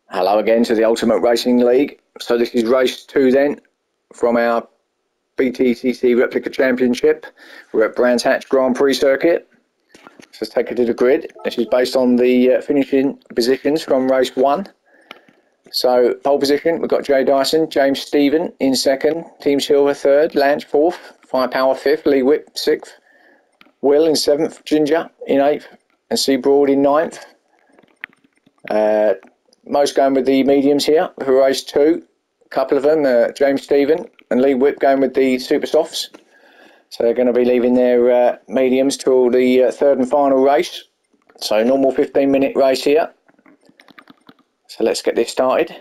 Hello again to the Ultimate Racing League. So this is race 2 then from our BTCC Replica Championship. We're at Brands Hatch Grand Prix circuit. Let's take it to the grid. This is based on the finishing positions from race 1. So pole position, we've got Jay Dyson, James Stephen in 2nd, Team Silver 3rd, Lance 4th, Firepower 5th, Lee Whip 6th, Will in 7th, Ginger in 8th, and C Broad in 9th. Most going with the mediums here for race 2. A couple of them, James Stephen and Lee Whip going with the super softs. So they're going to be leaving their mediums till the 3rd and final race. So normal 15-minute race here. So let's get this started.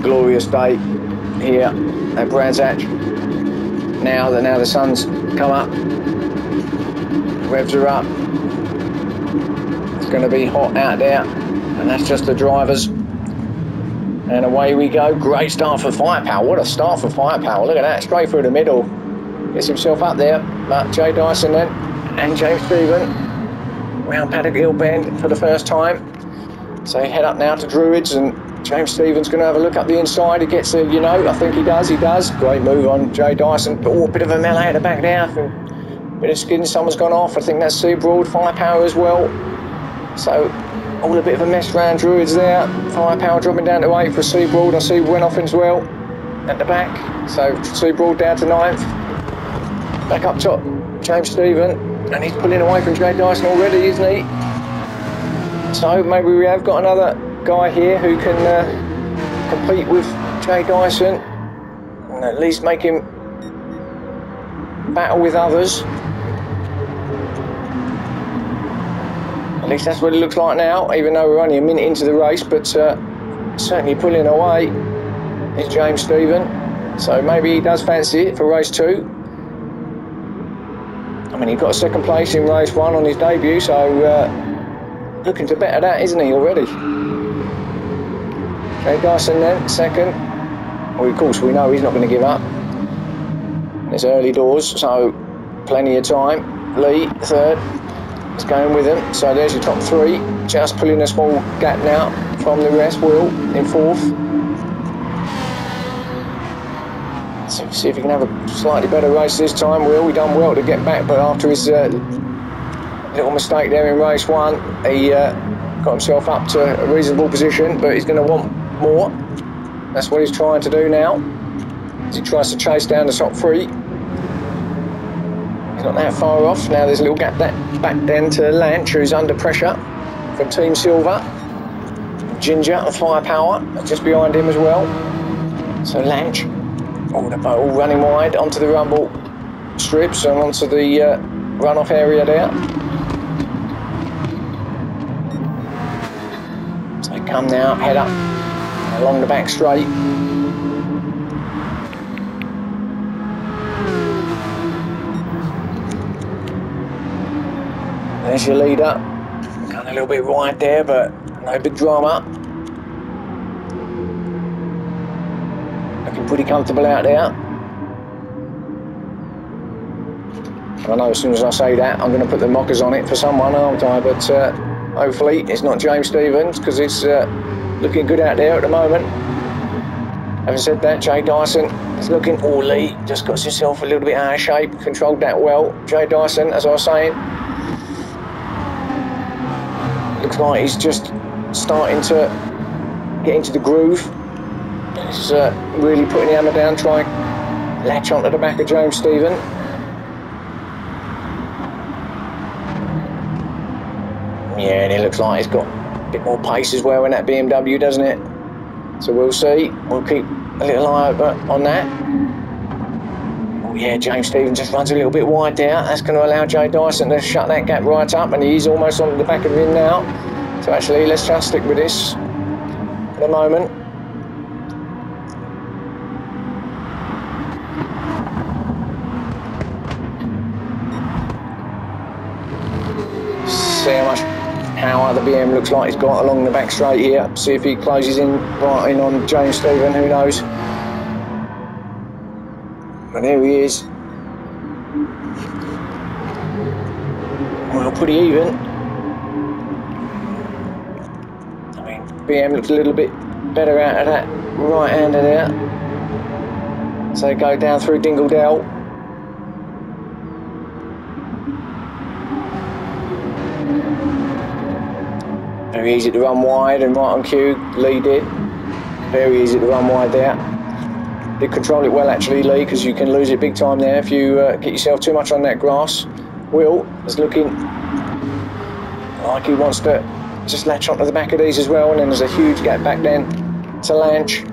Glorious day here at Brands Hatch. Now the sun's come up, revs are up. It's going to be hot out there, and that's just the drivers. And away we go. Great start for Firepower. What a start for Firepower. Look at that, straight through the middle. Gets himself up there. But Jay Dyson then, and James Stephen, round Paddock Hill Bend for the first time. So head up now to Druids, and James Stephen's going to have a look up the inside. He gets a, I think he does. Great move on Jay Dyson. Oh, a bit of a melee at the back there. Bit of skin, someone's gone off. I think that's Sea Broad, Firepower as well. So, all a bit of a mess round Druids there. Firepower dropping down to 8th for Sea Broad. I see went off as well at the back. So, Sea Broad down to 9th. Back up top, James Stephen. And he's pulling away from Jay Dyson already, isn't he? So, maybe we have got another guy here who can compete with Jay Dyson. And at least make him battle with others. At least that's what it looks like now, even though we're only a minute into the race, but certainly pulling away is James Stephen. So maybe he does fancy it for race 2. I mean, he got a 2nd place in race 1 on his debut, so looking to better that, isn't he, already? Jay Dyson then, 2nd. Well, of course, we know he's not going to give up. It's early doors, so plenty of time. Lee, 3rd. Is going with him, so there's your top 3, just pulling a small gap now from the rest. Will in 4th, so see if he can have a slightly better race this time. Will, he done well to get back, but after his little mistake there in race 1, he got himself up to a reasonable position, but he's going to want more. That's what he's trying to do now, as he tries to chase down the top 3. He's not that far off. Now there's a little gap back then to Lanch, who's under pressure from Team Silver. Ginger and Firepower just behind him as well. So Lanch, all running wide onto the rumble strips and onto the runoff area there. So they come now, head up along the back straight. There's your leader, kind of a little bit wide there, but no big drama. Looking pretty comfortable out there. I know as soon as I say that, I'm going to put the mockers on it for someone, aren't I? But hopefully it's not James Stevens, because it's looking good out there at the moment. Having said that, Jay Dyson is looking, Lee just got himself a little bit out of shape, controlled that well. Jay Dyson, as I was saying, looks like he's just starting to get into the groove. He's really putting the hammer down, trying to latch onto the back of James Stephen. Yeah, and it looks like he's got a bit more pace as well in that BMW, doesn't it? So we'll see. We'll keep a little eye open on that. Oh yeah, James Stephen just runs a little bit wide there. That's going to allow Jay Dyson to shut that gap right up, and he's almost on the back of him now. So actually, let's just stick with this for the moment. See how much power the BM looks like he's got along the back straight here. See if he closes in right in on James Stephen, who knows. And here he is. Well, pretty even. BM looks a little bit better out of that right-hander there. So they go down through Dingle Dell. Very easy to run wide and right on cue, Lee did. Very easy to run wide there. Did control it well actually, Lee, because you can lose it big time there if you get yourself too much on that grass. Will is looking like he wants to just latch onto the back of these as well, and then there's a huge gap back then to Lanch.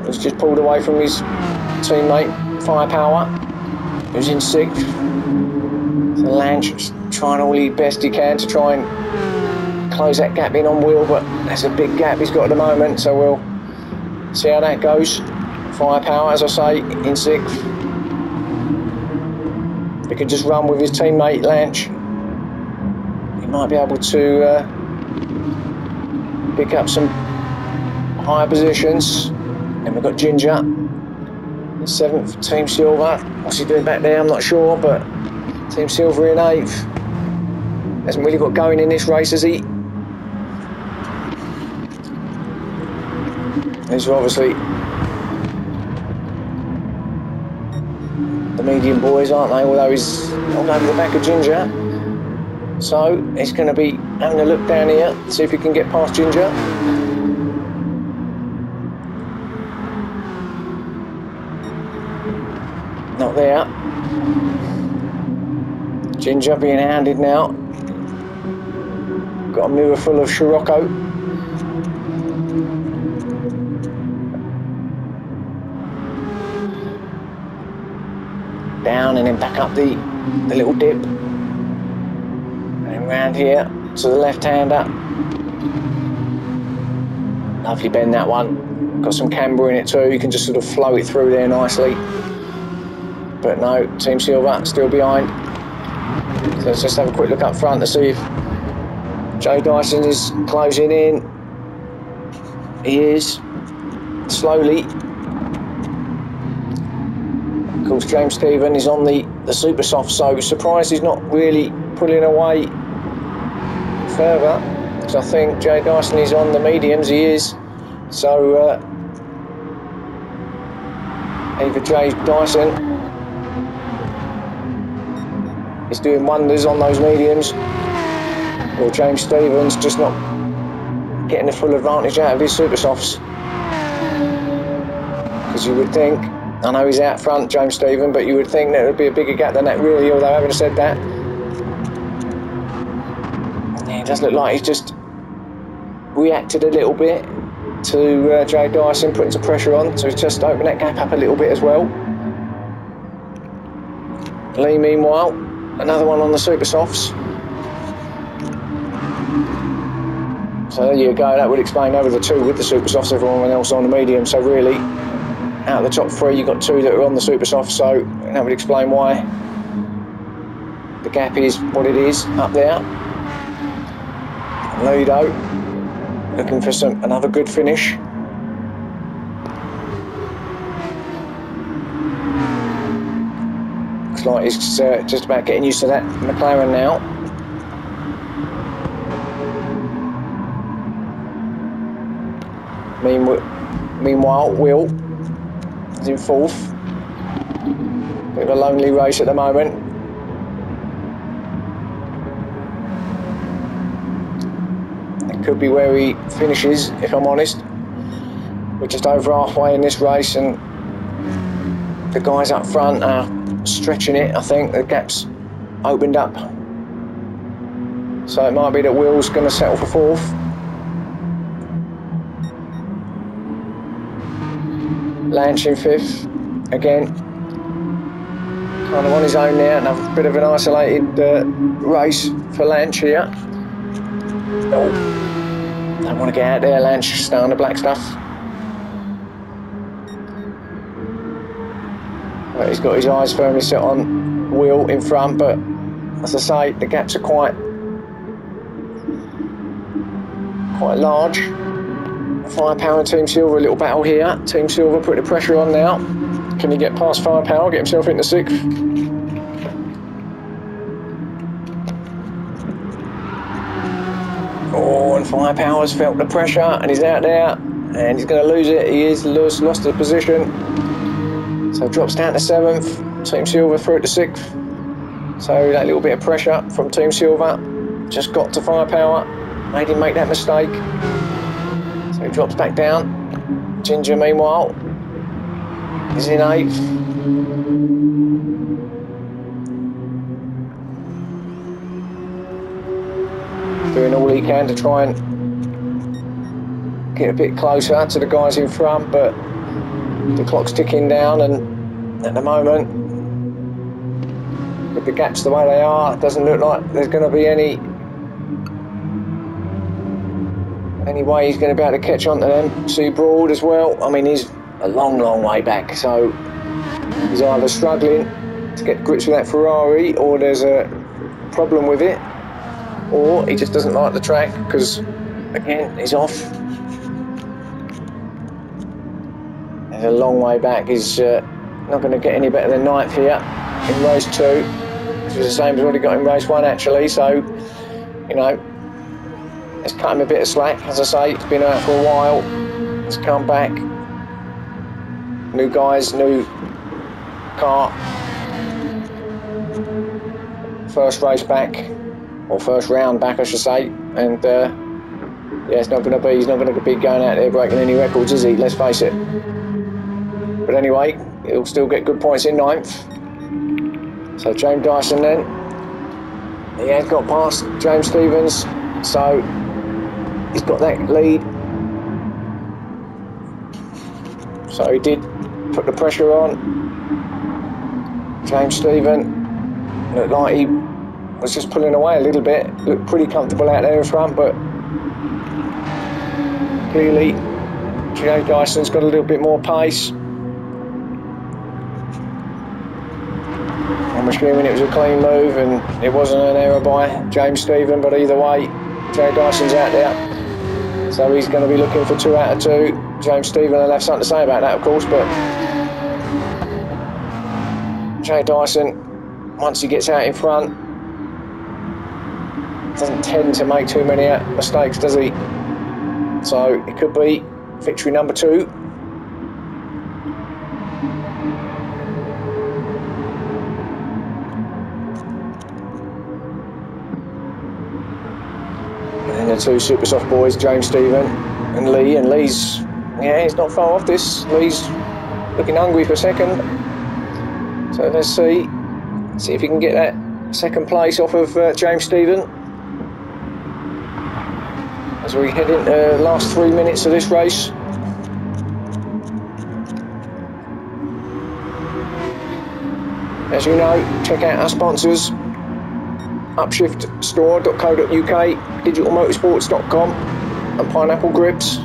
He's just pulled away from his teammate, Firepower, who's in 6th. So Lanch is trying all his best he can to try and close that gap in on Will, but that's a big gap he's got at the moment, so we'll see how that goes. Firepower, as I say, in 6th. He could just run with his teammate Lanch. He might be able to pick up some higher positions. And we've got Ginger in 7th, Team Silver. What's he doing back there? I'm not sure, but Team Silver in 8th. Hasn't really got going in this race, has he? These are obviously the medium boys, aren't they? Although he's all over the back of Ginger. So he's going to be having a look down here, see if he can get past Ginger. Not there. Ginger being hounded now. Got a mirror full of Scirocco. Down and then back up the little dip. And then round here to the left-hander. Lovely bend, that one. Got some camber in it too. You can just sort of flow it through there nicely. But no, Team Silver still behind. So let's just have a quick look up front to see if Jay Dyson is closing in. He is, slowly. Of course, James Stephen is on the super soft, so surprised he's not really pulling away further. Because I think Jay Dyson is on the mediums, he is. So either Jay Dyson is doing wonders on those mediums, or James Stevens just not getting the full advantage out of his super softs. Because you would think, I know he's out front, James Steven, but you would think there would be a bigger gap than that really, although having said that, yeah, it does look like he's just reacted a little bit to Jay Dyson putting some pressure on, so he's just opened that gap up a little bit as well. Lee, meanwhile, another one on the super softs. So there you go, that would explain over the 2 with the super softs, everyone else on the medium. So really, out of the top 3, you've got 2 that are on the super softs, so that would explain why the gap is what it is up there. Lido looking for another good finish. Looks like he's just about getting used to that McLaren now. Meanwhile, Will is in 4th. Bit of a lonely race at the moment. It could be where he finishes, if I'm honest. We're just over halfway in this race, and the guys up front are stretching it. I think the gap's opened up, so it might be that Will's going to settle for 4th. Lanch in 5th again, kind of on his own there. Another bit of an isolated race for Lanch here. Oh, don't want to get out there, Lanch, stay on the black stuff. But he's got his eyes firmly set on Will in front, but as I say, the gaps are quite large. Firepower and Team Silver, a little battle here. Team Silver putting the pressure on now. Can he get past Firepower, get himself into 6th? Oh, on, Firepower's felt the pressure and he's out there and he's going to lose it. He is lost the position. So drops down to 7th, Team Silver through to 6th. So that little bit of pressure from Team Silver just got to Firepower, made him make that mistake. So he drops back down. Ginger, meanwhile, is in 8th. Doing all he can to try and get a bit closer to the guys in front, but the clock's ticking down, and at the moment, with the gaps the way they are, it doesn't look like there's going to be any way he's going to be able to catch on to them. See Broad as well. I mean, he's a long way back, so he's either struggling to get grips with that Ferrari, or there's a problem with it, or he just doesn't like the track because, again, he's off. He's a long way back. He's not going to get any better than 9th here in race 2, which is the same as what he got in race 1 actually. So, you know, let's cut him a bit of slack. As I say, it's been out for a while. He's come back. New guys, new car. First race back, or first round back, I should say. And yeah, he's not going to be going out there breaking any records, is he? Let's face it. But anyway, he'll still get good points in 9th. So James Dyson then, he has got past James Stephens, so he's got that lead. So he did put the pressure on. James Stephens looked like he was just pulling away a little bit, looked pretty comfortable out there in front, but clearly James Dyson's got a little bit more pace. I'm assuming it was a clean move and it wasn't an error by James Stephens, but either way, Jay Dyson's out there. So he's going to be looking for 2 out of 2. James Stephens will have something to say about that, of course, but Jay Dyson, once he gets out in front, doesn't tend to make too many mistakes, does he? So it could be victory number 2. And the 2 super soft boys, James Stephens and Lee. And Lee's, yeah, he's not far off this. Lee's looking hungry for 2nd. So let's see if he can get that 2nd place off of James Stephens. As we head into the last 3 minutes of this race. As you know, check out our sponsors, upshiftstore.co.uk, digitalmotorsports.com and Pineapple Grips.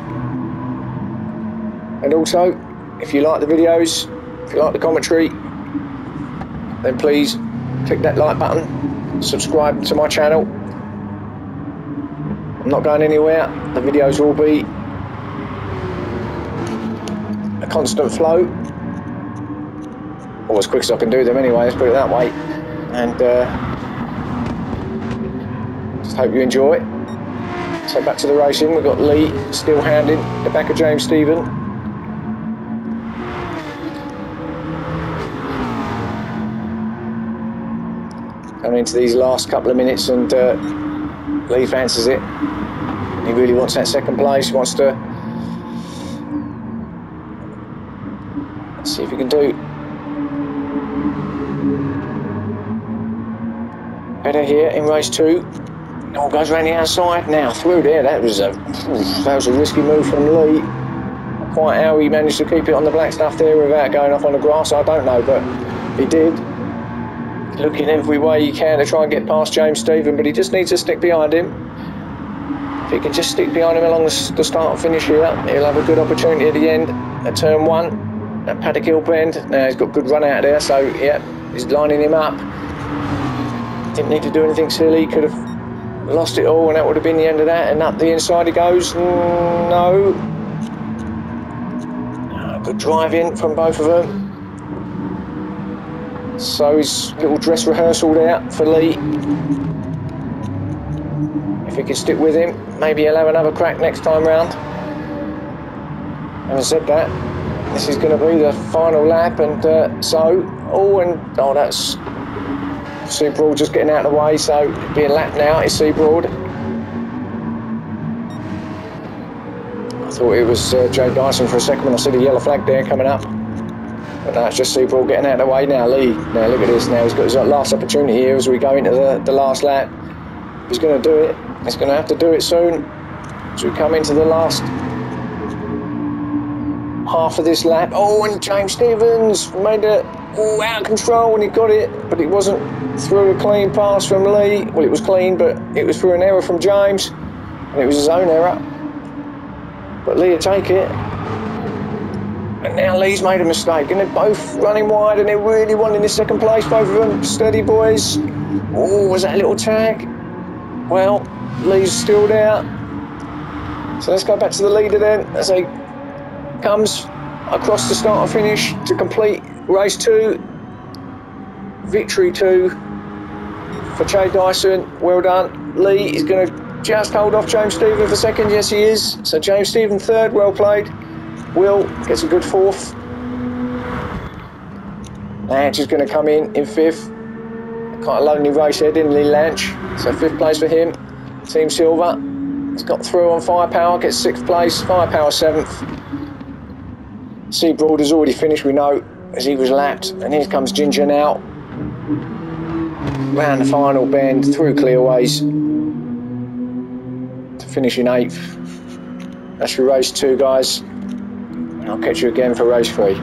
And also, if you like the videos, if you like the commentary, then please click that like button, subscribe to my channel. I'm not going anywhere. The videos will be a constant flow, or as quick as I can do them anyway, let's put it that way. And just hope you enjoy it. So back to the racing. We've got Lee still handing the back of James Stephens. Coming into these last couple of minutes, and Lee fancies it. He really wants that 2nd place. He wants to see if he can do better here in race 2. All goes around the outside now through there. That was a risky move from Lee. Quite how he managed to keep it on the black stuff there without going off on the grass, I don't know, but he did. Looking every way he can to try and get past James Stephens, but he just needs to stick behind him. If he can just stick behind him along the start and finish here, he'll have a good opportunity at the end at turn 1 at Paddock Hill Bend. Now he's got good run out there, so yeah, he's lining him up. Didn't need to do anything silly, could have lost it all and that would have been the end of that. And up the inside he goes. No. Good driving from both of them. So his little dress rehearsal there for Lee. If If he can stick with him, maybe he'll have another crack next time round. Having said that, this is going to be the final lap, and that's Seabroad just getting out of the way, so being lapped now is Seabroad. I thought it was Jay Dyson for a second when I see the yellow flag there coming up. But no, it's just Seabroad getting out of the way now. Lee, now look at this now, he's got his last opportunity here as we go into the last lap. He's going to do it, he's going to have to do it soon as we come into the last half of this lap. Oh, and James Stephens made it out of control when he got it, but it wasn't through a clean pass from Lee. Well, it was clean, but it was through an error from James, and it was his own error. But Lee will take it. And now Lee's made a mistake, and they're both running wide, and they're really wanting this second place, both of them. Steady, boys. Oh, was that a little tag? Well, Lee's still there. So let's go back to the leader then, as he comes across the start and finish to complete race 2. Victory 2 for Jay Dyson. Well done. Lee is going to just hold off James Stephens for second. Yes, he is. So James Stephens third. Well played. Will gets a good fourth. Lanch is going to come in fifth. Quite a lonely race here, didn't Lee Lanch? So fifth place for him. Team Silver. He's got through on Firepower, gets sixth place. Firepower seventh. Seabroad has already finished, we know, as he was lapped. And here comes Ginger now. Round the final bend, through clearways to finish in 8th. That's for race 2, guys. I'll catch you again for race 3.